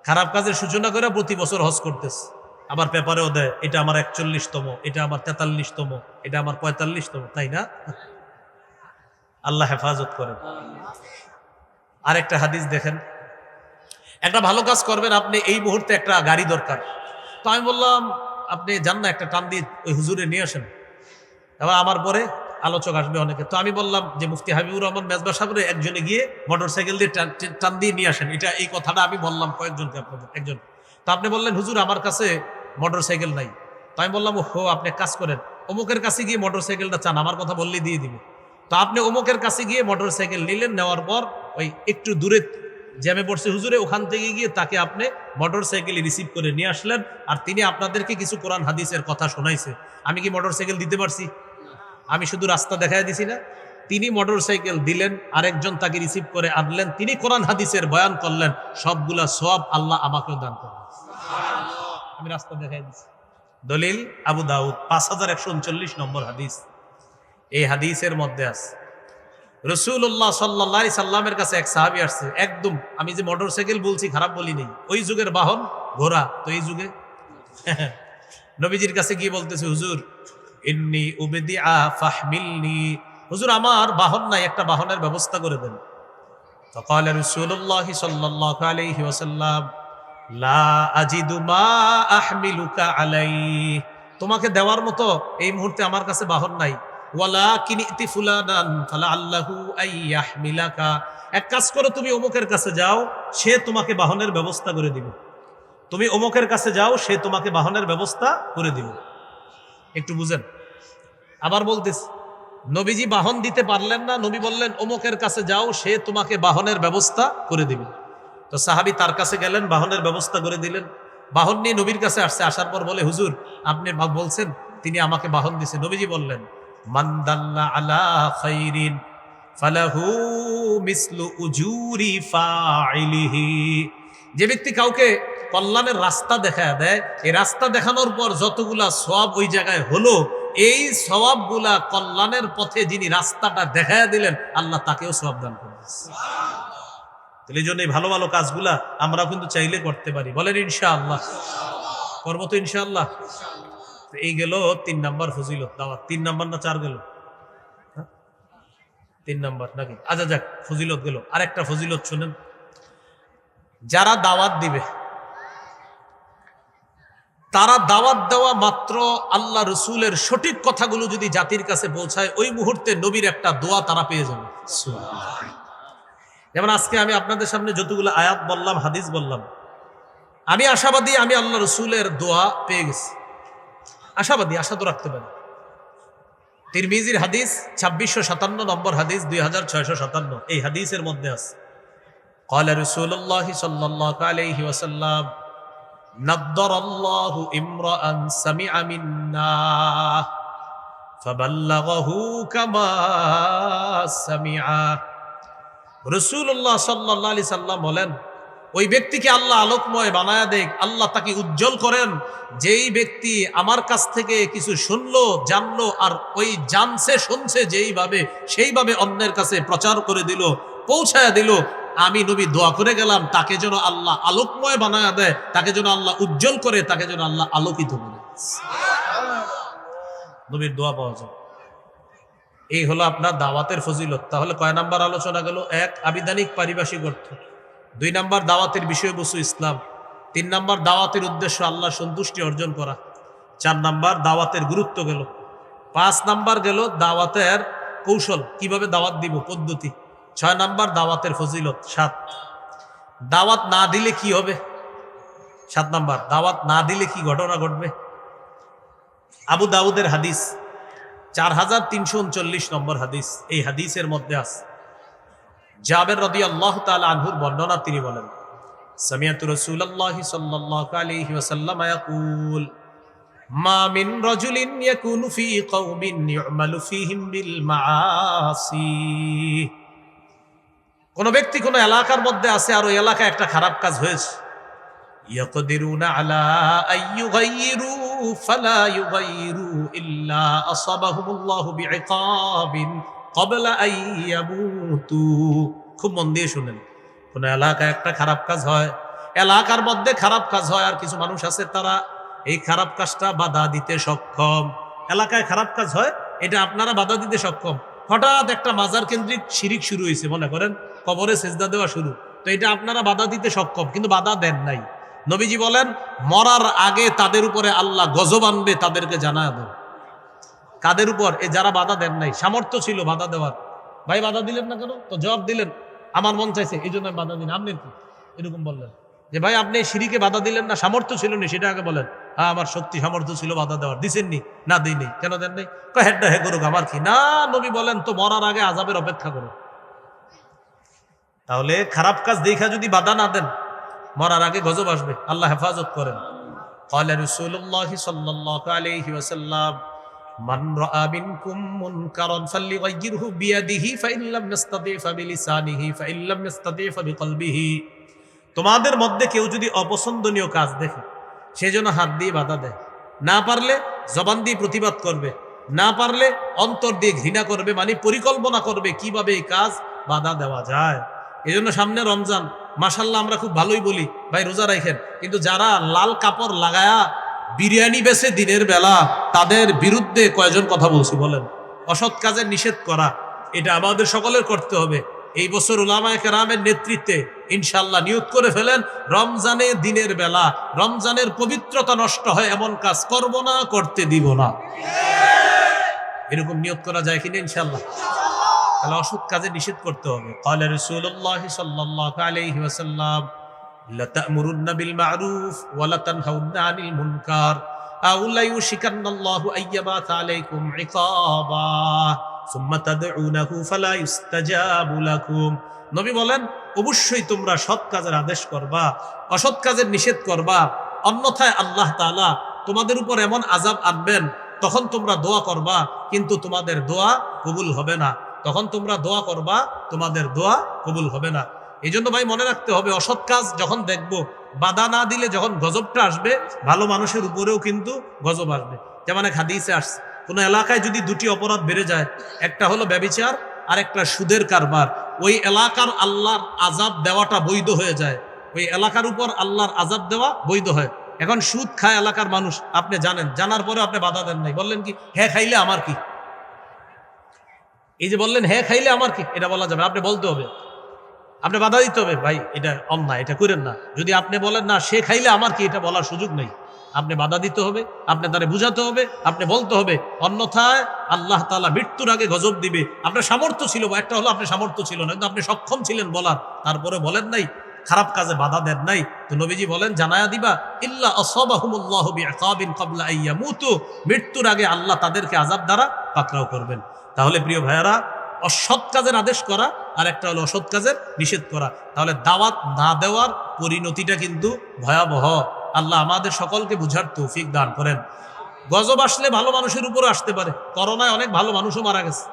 খারাপ কাজের সূচনা করে প্রতি বছর হজ করতেছে, আবার পেপারেও দেয় এটা আমার 41তম, এটা আমার 43তম, এটা আমার 45তম, তাই না? আল্লাহ হেফাজত করেন। আরেকটা হাদিস দেখেন, একটা ভালো কাজ করবেন আপনি, এই মুহূর্তে একটা গাড়ি দরকার। তো আমি বললাম আপনি যান না, একটা টান দিয়ে ওই হুজুরে নিয়ে আসেন। এবার আমার পরে আলোচক আসবে অনেকে, তো আমি বললাম যে মুফতি হাবিবুর রহমান মেজবা সাহেবের একজনে গিয়ে মোটরসাইকেল দিয়ে টান দিয়ে নিয়ে আসেন। এই কথাটা আমি বললাম কয়েকজনকে, আপনাদের একজন। তো আপনি বললেন হুজুর আমার কাছে মোটরসাইকেল নাই। তো আমি বললাম হো, আপনি এক কাজ করেন, অমুকের কাছে গিয়ে মোটরসাইকেলটা চান, আমার কথা বললেই দিয়ে দিবে। তো আপনি অমুকের কাছে গিয়ে মোটরসাইকেল নিলেন, নেওয়ার পর ওই একটু দূরে জ্যামে পড়ছে হুজুরে, ওখান থেকে গিয়ে তাকে আপনি মোটরসাইকেলে রিসিভ করে নিয়ে আসলেন, আর তিনি আপনাদেরকে কিছু কোরআন হাদিসের কথা শোনাইছে। আমি কি মোটরসাইকেল দিতে পারছি? আমি শুধু রাস্তা দেখাই দিছি না? তিনি মোটরসাইকেল দিলেন, আরেকজন তাকে রিসিভ করে আনলেন, তিনি কোরআন হাদিসের বয়ান করলেন, সবগুলা সওয়াব আল্লাহ আমাকেও দান করলেন। আমি রাস্তা দেখাই দিছি। দলিল আবু দাউদ 5139 নম্বর হাদিস। এই হাদিসের মধ্যে আছে রাসূলুল্লাহ সাল্লাল্লাহু আলাইহি সাল্লামের কাছে এক সাহাবী আসছে, একদম আমি যে মোটরসাইকেল বলছি খারাপ বলি নেই, ওই যুগের বাহন ঘোড়া, তো এই যুগে নবীজির কাছে গিয়ে বলতেছে হুজুর ইন্নী উবদিআ ফাহমিলনি, হুজুর আমার বাহন নাই, একটা বাহনের ব্যবস্থা করে দেন। فقال رسول الله صلى الله عليه وسلم لا أجد ما أحملك عليه, তোমাকে দেওয়ার মতো এই মুহূর্তে আমার কাছে বাহন নাই। ওয়ালাকিন ইতি ফুলানান ফালাআল্লাহু আইয়াহমিলাকা, এক কাজ করো তুমি অমুকের কাছে যাও, সে তোমাকে বাহনের ব্যবস্থা করে দিবে। তুমি অমুকের কাছে যাও, সে তোমাকে বাহনের ব্যবস্থা করে দিবে। একটু বুঝেন। আবার বলতেছি, নবীজি বাহন দিতে পারলেন না, নবী বললেন অমুকের কাছে যাও, সে তোমাকে বাহনের ব্যবস্থা করে দিবে। তো সাহাবী তার কাছে গেলেন, বাহনের ব্যবস্থা করে দিলেন। বাহন নিয়ে নবীর কাছে আসছে, আসার পর বলে হুজুর আপনি বলছেন তিনি আমাকে বাহন দিছে। নবীজি বললেন মান দাল্লা আলা খাইরিন ফালাহু মিসলু উজুরি ফাইলিহি, যে ব্যক্তি কাউকে কল্যাণের রাস্তা দেখায় দেয়, এই রাস্তা দেখানোর পর যতগুলা সওয়াব ওই জায়গায় হলো, এই সওয়াবগুলা কল্যাণের পথে যিনি রাস্তাটা দেখায় দিলেন, আল্লাহ তাকেও সওয়াব দান করবেন। এই জন্য এই ভালো ভালো কাজগুলা আমরা কিন্তু চাইলে করতে পারি। বলেন ইনশাআল্লাহ, করবো তো ইনশাআল্লাহ। এই গেল 3 নাম্বার ফজিলত দাওয়াত। 3 নাম্বার না 4 গেল? 3 নাম্বার নাকি? আচ্ছা যাক, ফজিলত গেল। আরেকটা ফজিলত শুনেন, যারা দাওয়াত দিবে তারা দাওয়াত দেওয়া মাত্র আল্লাহ রসুলের সঠিক কথাগুলো যদি জাতির কাছে পৌঁছায়, ওই মুহূর্তে নবীর একটা দোয়া তারা পেয়ে যাবে। যেমন আজকে আমি আপনাদের সামনে যতগুলো আয়াত বললাম, হাদিস বললাম, আমি আশাবাদী আমি আল্লাহ রসুলের দোয়া পেয়ে গেছি। আশাবাদী, আশা তো রাখতে পারি। তিরমিজির হাদিস 2657 নম্বর হাদিস, 2657, এই হাদিসের মধ্যে আছে ক্বালা রাসূলুল্লাহ সাল্লাল্লাহু আলাইহি ওয়াসাল্লাম নাদ্দারাল্লাহু ইমরাআন সামিআ মিন্না ফাবাল্লাগাহু কামা সামিআ। রাসূলুল্লাহ সাল্লাল্লাহু আলাইহি সাল্লাম বলেন, ওই ব্যক্তিকে আল্লাহ আলোকময় বানায়া দেখ, আল্লাহ তাকে উজ্জ্বল করেন, যেই ব্যক্তি আমার কাছ থেকে কিছু শুনলো, জানলো, আর ওই জানছে শুনছে যেইভাবে, সেইভাবে অন্যের কাছে প্রচার করে দিল, পৌঁছায়া দিল। আমি নবী দোয়া করে গেলাম তাকে যেন আল্লাহ আলোকময় বানায়া দেয়, তাকে যেন আল্লাহ উজ্জ্বল করে, তাকে যেন আল্লাহ আলোকিত করে। নবীর দোয়া পাওয়া যায়। এই হলো আপনার দাওয়াতের ফজিলত। তাহলে কয় নাম্বার আলোচনা গেল? 1, আবিধানিক পারিভাষিক অর্থ। 2 নাম্বার দাওয়াতের বিষয়বস্তু ইসলাম। 3 নাম্বার দাওয়াতের উদ্দেশ্য আল্লাহ সন্তুষ্টি অর্জন করা। 4 নাম্বার দাওয়াতের গুরুত্ব গেল। 5 নাম্বার গেল দাওয়াতের কৌশল, কিভাবে দাওয়াত দিব, পদ্ধতি। 6 নাম্বার দাওয়াতের ফজিলত। 7, দাওয়াত না দিলে কি হবে। 7 নাম্বার, দাওয়াত না দিলে কি ঘটনা ঘটবে। আবু দাউদের হাদিস 4339 নম্বর হাদিস। এই হাদিসের মধ্যে আছে জাবের রাদিয়াল্লাহু তাআলা আনহুর বর্ণনা। তিনি বলেন সামিআতু রাসূলুল্লাহি সাল্লাল্লাহু আলাইহি ওয়াসাল্লাম ইয়াকুল মা মিন রাজুলিন ইয়াকুনু ফি কওমিন ইউমালু ফীহিম বিল মাআসি, কোন ব্যক্তি কোন এলাকার মধ্যে আছে আর ওই এলাকায় একটা খারাপ কাজ হয়েছে, ইয়াকদিরুনা আলা আইয়ুগাইয়িরু ফালা ইউগাইয়িরু ইল্লা আসাবাহুমুল্লাহু বিইকাবিন ক্বাবলা আইয়ামুতু। খুব মন দিয়ে শুনেন, কোন এলাকায় একটা খারাপ কাজ হয়, এলাকার মধ্যে খারাপ কাজ হয়, আর কিছু মানুষ আছে তারা এই খারাপ কাজটা বাধা দিতে সক্ষম। এলাকায় খারাপ কাজ হয়, এটা আপনারা বাধা দিতে সক্ষম। হঠাৎ একটা মাজার কেন্দ্রিক শিরিক শুরু হয়েছে, মনে করেন কবরে সেজদা দেওয়া শুরু, তো এটা আপনারা বাধা দিতে সক্ষম, কিন্তু বাধা দেন নাই। নবীজি বলেন মরার আগে তাদের উপরে আল্লাহ গজব আনবে, তাদেরকে জানায় দেন। কাদের উপর? এই যারা বাধা দেন নাই। সামর্থ্য ছিল বাধা দেওয়ার, ভাই বাধা দিলেন না কেন? তো জবাব দিলেন আমার মন চাইছে এই জন্য বাধা দিন। আপনি কি এরকম বললেন যে ভাই আপনি শিরিকে বাধা দিলেন না, সামর্থ্য ছিল না, সেটা আগে বলেন। হ্যাঁ আমার শক্তি সামর্থ্য ছিল বাধা দেওয়ার, দিছেননি? না দিই নেই। কেন দেন নাই? হেডটা হে করুক, আমার কি? না, নবী বলেন তো মরার আগে আযাবের অপেক্ষা করুন। তাহলে খারাপ কাজ দেখা যদি বাধা না দেন, মরার আগে গজব আসবে। আল্লাহ হেফাজত করেন। ক্বালা রাসূলুল্লাহ সাল্লাল্লাহু আলাইহি ওয়াসাল্লাম মান রাআ মিনকুম মুনকারান ফালইগাইয়িরহু বিয়াদিহি ফাইন লাম ইস্তাতি ফাবিলিসানিহি ফাইন লাম ইস্তাতি ফাবিকলবিহি। তোমাদের মধ্যে কেউ যদি অপছন্দনীয় কাজ দেখে, সেজন্য হাত দিয়ে বাধা দেয়, না পারলে জবান দিয়ে প্রতিবাদ করবে, না পারলে অন্তর দিয়ে ঘৃণা করবে, মানে পরিকল্পনা করবে কিভাবে এই কাজ বাধা দেওয়া যায়। এজন্য সামনে রমজান, মাশাআল্লাহ আমরা খুব ভালোই বলি ভাই রোজা রাখেন, কিন্তু যারা লাল কাপড় লাগায়া বিরিয়ানি বেচে দিনের বেলা, তাদের বিরুদ্ধে কয়জন কথা বলছি বলেন? অসৎ কাজের নিষেধ করা, এটা আমাদের সকলের করতে হবে। এই বছর উলামায়ে কেরামের নেতৃত্বে ইনশাআল্লাহ নিয়ত করে ফেলেন, রমজানে দিনের বেলা রমজানের পবিত্রতা নষ্ট হয় এমন কাজ করব না, করতে দিব না। এরকম নিয়ত করা যায় কিনা? ইনশাআল্লাহ। তাহলে অসৎ কাজে নিষেধ করতে হবে। ক্বালা রাসূলুল্লাহ সাল্লাল্লাহু আলাইহি ওয়াসাল্লাম লাতা'মুরুন্না বিল মা'রুফ ওয়া লাতানহাউন্না আনিল মুনকার আও লা ইউশিকান্নাল্লাহু আইয়াবাতা আলাইকুম ইকাবা সুম্মা তাদউনাহু ফালা ইস্তাজাবু লাকুম। নবী বলেন অবশ্যই তোমরা সৎ কাজের আদেশ করবা, অসৎ কাজের নিষেধ করবা, অন্যথায় আল্লাহ তাআলা তোমাদের উপর এমন আযাব আনবেন, তখন তোমরা দোয়া করবা কিন্তু তোমাদের দোয়া কবুল হবে না। তখন তোমরা দোয়া করবা, তোমাদের দোয়া কবুল হবে না। এই জন্য ভাই মনে রাখতে হবে, অসৎ কাজ যখন দেখব, বাধা না দিলে যখন গজবটা আসবে, ভালো মানুষের উপরেও কিন্তু গজব আসবে। যেমন এক হাদিসে আসছে, কোনো এলাকায় যদি দুটি অপরাধ বেড়ে যায়, একটা হলো ব্যভিচার আর একটা সুদের কারবার, ওই এলাকার আল্লাহর আযাব দেওয়াটা বৈধ হয়ে যায়। ওই এলাকার উপর আল্লাহর আযাব দেওয়া বৈধ হয়। এখন সুদ খায় এলাকার মানুষ, আপনি জানেন, জানার পরে আপনি বাধা দেন নাই, বললেন কি হ্যাঁ খাইলে আমার কি? এই যে বললেন হ্যাঁ খাইলে আমার কি, এটা বলা যাবে? আপনি বলতে হবে, আপনি বাধা দিতে হবে, ভাই এটা অন্যায়, এটা করেন না। যদি আপনি বলেন না সে খাইলে আমার কি, এটা বলার সুযোগ নেই। আপনি বাধা দিতে হবে, আপনি তারে বুঝাতে হবে, আপনি বলতে হবে, অন্যথায় আল্লাহ তাআলা মৃত্যুর আগে গজব দিবে। আপনার সামর্থ্য ছিল, একটা হলো আপনি সামর্থ্য ছিল না, কিন্তু আপনি সক্ষম ছিলেন বলার, তারপরে বলেন নাই, খারাপ কাজে বাধা দেন নাই। তো নবীজি বলেন জানায়া দিবা ইল্লা আসাবাহুমুল্লাহু বিইকাবিন ক্বাবলা আইয়ামুতু, মৃত্যুর আগে আল্লাহ তাদেরকে আযাব দ্বারা পাকড়াও করবেন। তাহলে প্রিয় ভাইয়ারা, অসৎ কাজের আদেশ করা আর একটা হলো অসৎ কাজের নিষেধ করা। তাহলে দাওয়াত না দেওয়ার পরিণতিটা কিন্তু ভয়াবহ। আল্লাহ আমাদের সকলকে বুঝার তৌফিক দান করেন। গজব আসলে ভালো মানুষের উপরে আসতে পারে। করোনায় অনেক ভালো মানুষও মারা গেছে।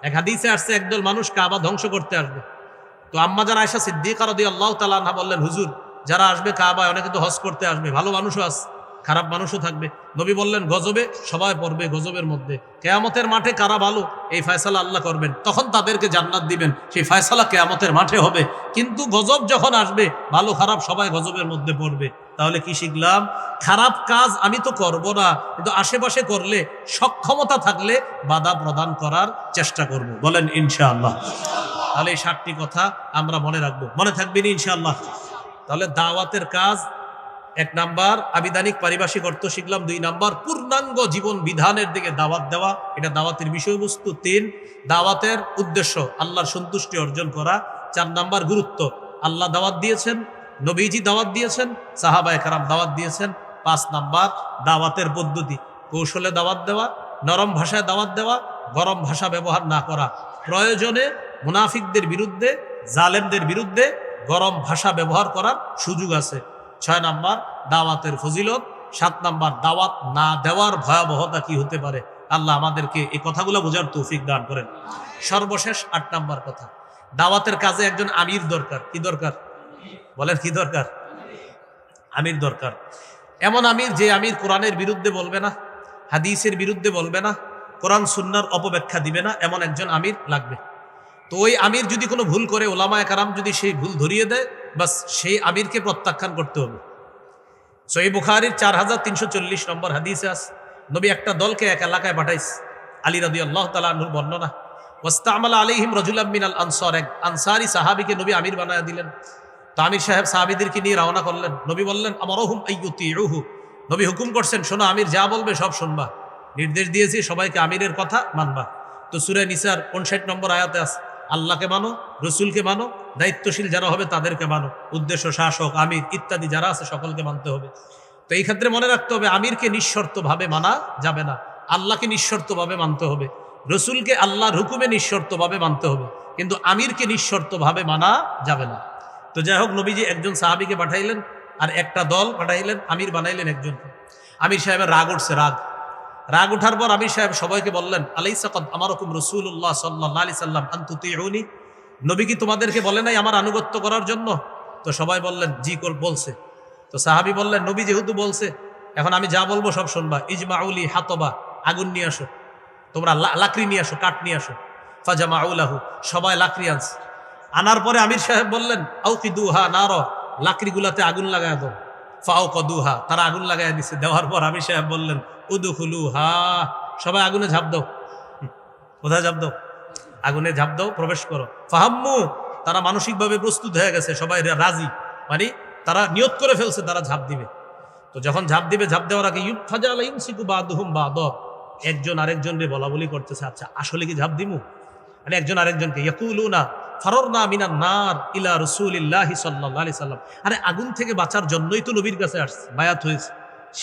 এক হাদিসে আসছে একদল মানুষ কাবা ধ্বংস করতে আসবে। তো আম্মাজান আয়েশা সিদ্দিকা রাদিয়াল্লাহু তাআলা আনহা বললেন, হুজুর যারা আসবে কাবায়, অনেকে তো হজ করতে আসবে, ভালো মানুষও আছে, খারাপ মানুষও থাকবে। নবী বললেন গজবে সবাই পড়বে, গজবের মধ্যে কিয়ামতের মাঠে কারা ভালো এই ফয়সালা আল্লাহ করবেন, তখন তাদেরকে জান্নাত দিবেন। সেই ফয়সালা কিয়ামতের মাঠে হবে। কিন্তু গজব যখন আসবে, ভালো খারাপ সবাই গজবের মধ্যে পড়বে। তাহলে কি শিখলাম? খারাপ কাজ আমি তো করব না, কিন্তু আশেপাশে করলে, সক্ষমতা থাকলে বাধা প্রদান করার চেষ্টা করব। বলেন ইনশাআল্লাহ। তাহলে এই 7টি কথা আমরা মনে রাখবো, মনে থাকবেন ইনশাআল্লাহ। তাহলে দাওয়াতের কাজ, 1 নাম্বার আবিধানিক পারিভাষিক অর্থ শিখলাম। 2 নাম্বার পূর্ণাঙ্গ জীবন বিধানের দিকে দাওয়াত দেওয়া, এটা দাওয়াতের বিষয়বস্তু। 3 দাওয়াতের উদ্দেশ্য আল্লাহর সন্তুষ্টি অর্জন করা। 4 নাম্বার গুরুত্ব, আল্লাহ দাওয়াত দিয়েছেন, নবীজি দাওয়াত দিয়েছেন, সাহাবায়ে কেরাম দাওয়াত দিয়েছেন। 5 নাম্বার দাওয়াতের পদ্ধতি, কৌশলে দাওয়াত দেওয়া, নরম ভাষায় দাওয়াত দেওয়া, গরম ভাষা ব্যবহার না করা। প্রয়োজনে মুনাফিকদের বিরুদ্ধে, জালেমদের বিরুদ্ধে গরম ভাষা ব্যবহার করার সুযোগ আছে। 6 নাম্বার দাওয়াতের ফজিলত। 7 নাম্বার দাওয়াত না দেওয়ার ভয়াবহতা কি হতে পারে। আল্লাহ আমাদেরকে এই কথাগুলো বোঝার তৌফিক দান করেন। সর্বশেষ 8 নাম্বার কথা, দাওয়াতের কাজে একজন আমির দরকার। কি দরকার বলেন? কি দরকার? আমির দরকার। এমন আমির যে আমির কোরআনের বিরুদ্ধে বলবে না, হাদিসের বিরুদ্ধে বলবে না, কোরআন সুন্নাহর অপব্যাখ্যা দিবে না, এমন একজন আমির লাগবে। তো ওই আমির যদি কোনো ভুল করে, ওলামায়ে কেরাম যদি সেই ভুল ধরিয়ে দেয়, বাস সেই আমিরকে প্রত্যাখ্যান করতে হবে। সহিহ বুখারীর 4340 নম্বর হাদিসে আছে, নবী একটা দলকে এক এলাকায় পাঠাইছে। আলী রাদিয়াল্লাহু তাআলা আনহুর বর্ণনা, ওয়াস্তামালা আলাইহিম রাজুলাম মিনাল আনসার, এক আনসারী সাহাবীকে নবী আমির বানায়া দিলেন। তো আমির সাহেব সাহাবীদেরকে নিয়ে রওনা করলেন। নবী বললেন আমারহুম আইয়ুতিউহু, নবী হুকুম করছেন শোনো আমির যা বলবে সব শুনবা, নির্দেশ দিয়েছি সবাইকে আমিরের কথা মানবা। তো সূরা নিসার 59 নম্বর আয়াতে আছে আল্লাহকে মানো, রসুলকে মানো, দায়িত্বশীল যারা হবে তাদেরকে মানো, উদ্দেশ্য শাসক আমির ইত্যাদি যারা আছে সকলকে মানতে হবে। তো এই ক্ষেত্রে মনে রাখতে হবে আমিরকে নিঃশর্তভাবে মানা যাবে না, আল্লাহকে নিঃশর্তভাবে মানতে হবে, রসুলকে আল্লাহর হুকুমে নিঃশর্তভাবে মানতে হবে, কিন্তু আমিরকে নিঃশর্তভাবে মানা যাবে না। তো যাই হোক, নবীজি একজন সাহাবীকে পাঠাইলেন আর একটা দল পাঠাইলেন, আমির বানাইলেন একজনকে। আমির সাহেবের রাগ উঠছে, রাগ উঠার পর আমির সাহেব সবাইকে বললেন আলাইসা কদ আমারকুম রাসূলুল্লাহ সাল্লাল্লাহু আলাইহি সাল্লাম আন তুতিউনি, নবী কি তোমাদেরকে বলে নাই আমার আনুগত্য করার জন্য? তো সবাই বললেন জি বলছে। তো সাহাবী বললেন নবী যেহেতু বলছে এখন আমি যা বলবো সব শুনবা। ইজমাউলি হাতবা, আগুন নিয়ে আসো, তোমরা লাকড়ি নিয়ে আসো, কাঠ নিয়ে আসো। ফাজামাউলাহু, সবাই লাকড়ি আনছে। আনার পরে আমির সাহেব বললেন আউকিদুহা নার, লাকড়িগুলাতে আগুন লাগায় দাও। ফাউকদুহা, তারা আগুন লাগায় দিছে। দেওয়ার পর আমির সাহেব বললেন উদখুলুহা, সবাই আগুনে ঝাঁপ দাও। কোথায় ঝাঁপ দাও? আগুনে ঝাঁপ দাও, প্রবেশ করো। ফাহাম্মু, তারা মানসিকভাবে প্রস্তুত হয়ে গেছে, সবাই রাজি, মানে তারা নিয়ত করে ফেলছে তারা ঝাঁপ দিবে। তো যখন ঝাঁপ দিবে, ঝাঁপ দেওয়ার আগে ইউফাজাল ইমসিকু বাদুহুম বাদ, একজন আরেকজনকে বলা বলি করতেছে আচ্ছা আসলে কি ঝাঁপ দিমু, মানে একজন আরেকজনকে ইয়াকুলুনা ফারারনা মিনান নার ইলা রাসূলিল্লাহি সাল্লাল্লাহু আলাইহি সাল্লাম, আরে আগুন থেকে বাঁচার জন্যই তো নবীর কাছে আসছে, বায়াত হয়েছে,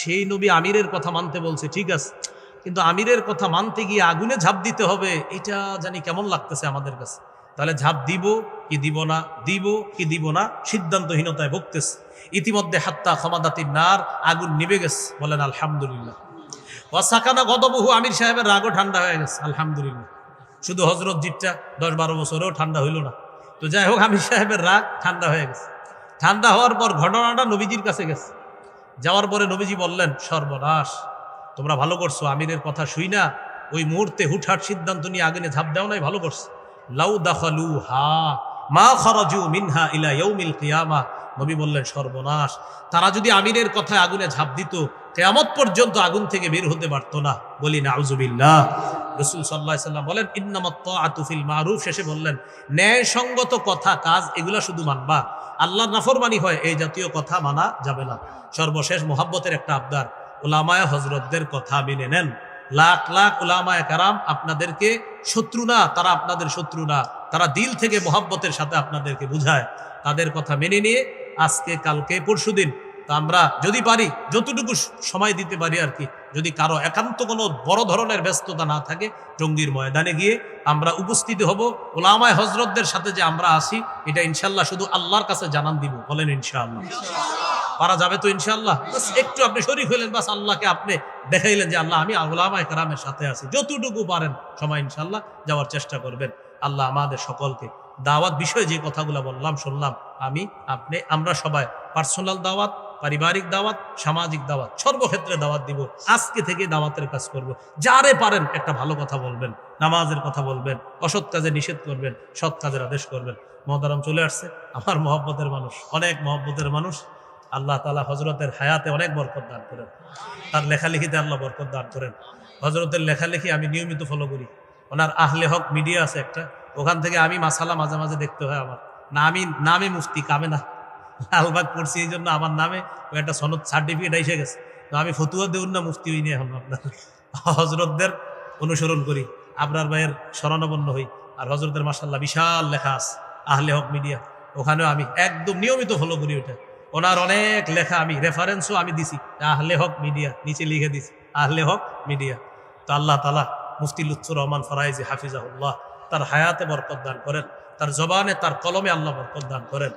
সেই নবী আমিরের কথা মানতে বলছে, ঠিক আছে, কিন্তু আমিরের কথা মানতে গিয়ে আগুনে ঝাঁপ দিতে হবে, এটা জানি কেমন লাগতেছে আমাদের কাছে। তাহলে ঝাঁপ দিব কি দিব না, দিব কি দিব না, সিদ্ধান্তহীনতায় ভুগতেছে। ইতিমধ্যে হাত্তা খামাদাতিন নার, আগুন নিভে গেছে। বলেন আলহামদুলিল্লাহ। ওয়াসাকানা গদবহু, আমির সাহেবের রাগও ঠান্ডা হয়ে গেছে, আলহামদুলিল্লাহ। শুধু হজরত জিটটা 10-12 বছরেও ঠান্ডা হইল না। তো যাই হোক, আমির সাহেবের রাগ ঠান্ডা হয়ে গেছে। ঠান্ডা হওয়ার পর ঘটনাটা নবীজির কাছে গেছে। যাওয়ার পরে নবীজি বললেন সর্বনাশ, তোমরা ভালো করছো, আমিরের কথা শুই না ওই মুহূর্তে হুটহাট সিদ্ধান্ত নিয়ে আগুনে ঝাঁপ দেও নাই, ভালো করছো। লাউ দাখালুহা মা খারাজু মিনহা ইলা ইয়াউমিল কিয়ামা, নবী বললেন সর্বনাশ, তারা যদি আমিরের কথায় আগুনে ঝাঁপ দিত কিয়ামত পর্যন্ত আগুন থেকে বের হতে পারতো না। বলি নাউজুবিল্লাহ। রাসূল সাল্লাল্লাহু আলাইহি সাল্লাম বলেন ইন্নামাত তাআতু ফিল মারুফ, শেষে বললেন ন্যায়সঙ্গত কথা কাজ এগুলা শুধু মানবা, আল্লাহর নাফরমানি হয় এই জাতীয় কথা মানা যাবে না। সর্বশেষ মোহাব্বতের একটা আবদার, উলামায়ে হযরতদের কথা মেনে নেন। লাখ লাখ উলামায়ে কেরাম আপনাদেরকে শত্রু না, তারা আপনাদের শত্রু না, তারা দিল থেকে মোহাব্বতের সাথে আপনাদেরকে বুঝায়। তাদের কথা মেনে নিয়ে আজকে কালকে পরশুদিন তা আমরা যদি পারি যতটুকু সময় দিতে পারি আর কি, যদি কারো একান্ত কোনো বড় ধরনের ব্যস্ততা না থাকে, টঙ্গীর ময়দানে গিয়ে আমরা উপস্থিত হব। উলামায়ে হযরতদের সাথে যে আমরা আসি এটা ইনশাআল্লাহ শুধু আল্লাহর কাছে জানান দিব। বলেন ইনশাআল্লাহ। পারা যাবে তো ইনশাআল্লাহ? বাস একটু আপনি শরীক হইলেন, বাস আল্লাহকে আপনি দেখাইলেন যে আল্লাহ আমি উলামায়ে কেরামের সাথে আছি। যতটুকু পারেন সময় ইনশাআল্লাহ যাওয়ার চেষ্টা করবেন। আল্লাহ আমাদের সকলকে দাওয়াত বিষয়ে যে কথাগুলো বললাম শুনলাম, আমি আপনি আমরা সবাই পার্সোনাল দাওয়াত, পারিবারিক দাওয়াত, সামাজিক দাওয়াত, সর্বক্ষেত্রে দাওয়াত দিব। আজকে থেকে দাওয়াতের কাজ করব। যারে পারেন একটা ভালো কথা বলবেন, নামাজের কথা বলবেন, অসৎ কাজে নিষেধ করবেন, সৎ কাজের আদেশ করবেন। মহতারাম চলে আসছে আমার মহব্বতের মানুষ, অনেক মহব্বতের মানুষ। আল্লাহ তাআলা হযরতের হায়াতে অনেক বরকত দান করেন, তার লেখালেখিতে আল্লাহ বরকত দান করেন। হযরতের লেখালেখি আমি নিয়মিত ফলো করি। ওনার আহলে হক মিডিয়া আছে একটা, ওখান থেকে আমি মাসালা মাঝে মাঝে দেখতে হয়। আমার নামে মুফতি কামে না, লালবাগ পড়ছি, এই জন্য আমার নামে ওই একটা সনদ সার্টিফিকেট এসে গেছে। তো আমি ফতুয়া দেউন না, মুফতি হইনি এখন। আপনার হযরতদের অনুসরণ করি, আবরার ভাইয়ের শরণাপন্ন হই। আর হযরতের মাশাআল্লাহ বিশাল লেখা আছে আহলে হক মিডিয়া, ওখানেও আমি একদম নিয়মিত ফলো করি ওটা। ওনার অনেক লেখা আমি রেফারেন্সও আমি দিছি, আহলে হক মিডিয়া, নিচে লিখে দিছি আহলে হক মিডিয়া। তো আল্লাহ তাআলা মুফতি লুৎফুর রহমান ফরাইজি হাফিজাহুল্লাহ তার হায়াতে বরকত দান করেন, তার জবানে তার কলমে আল্লাহ বরকত দান করেন,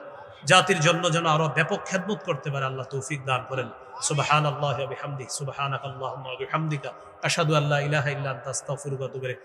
জাতির জন্য যেন আরো ব্যাপক খেদমত করতে পারে আল্লাহ তৌফিক দান করেন। সুবহানাল্লাহি ওয়া বিহামদিহি, সুবহানাকাল্লাহুম্মা ওয়া বিহামদিকা, আশহাদু আল্লা ইলাহা ইল্লা আনতা, আস্তাগফিরুকা ওয়া আতুবু ইলাইক।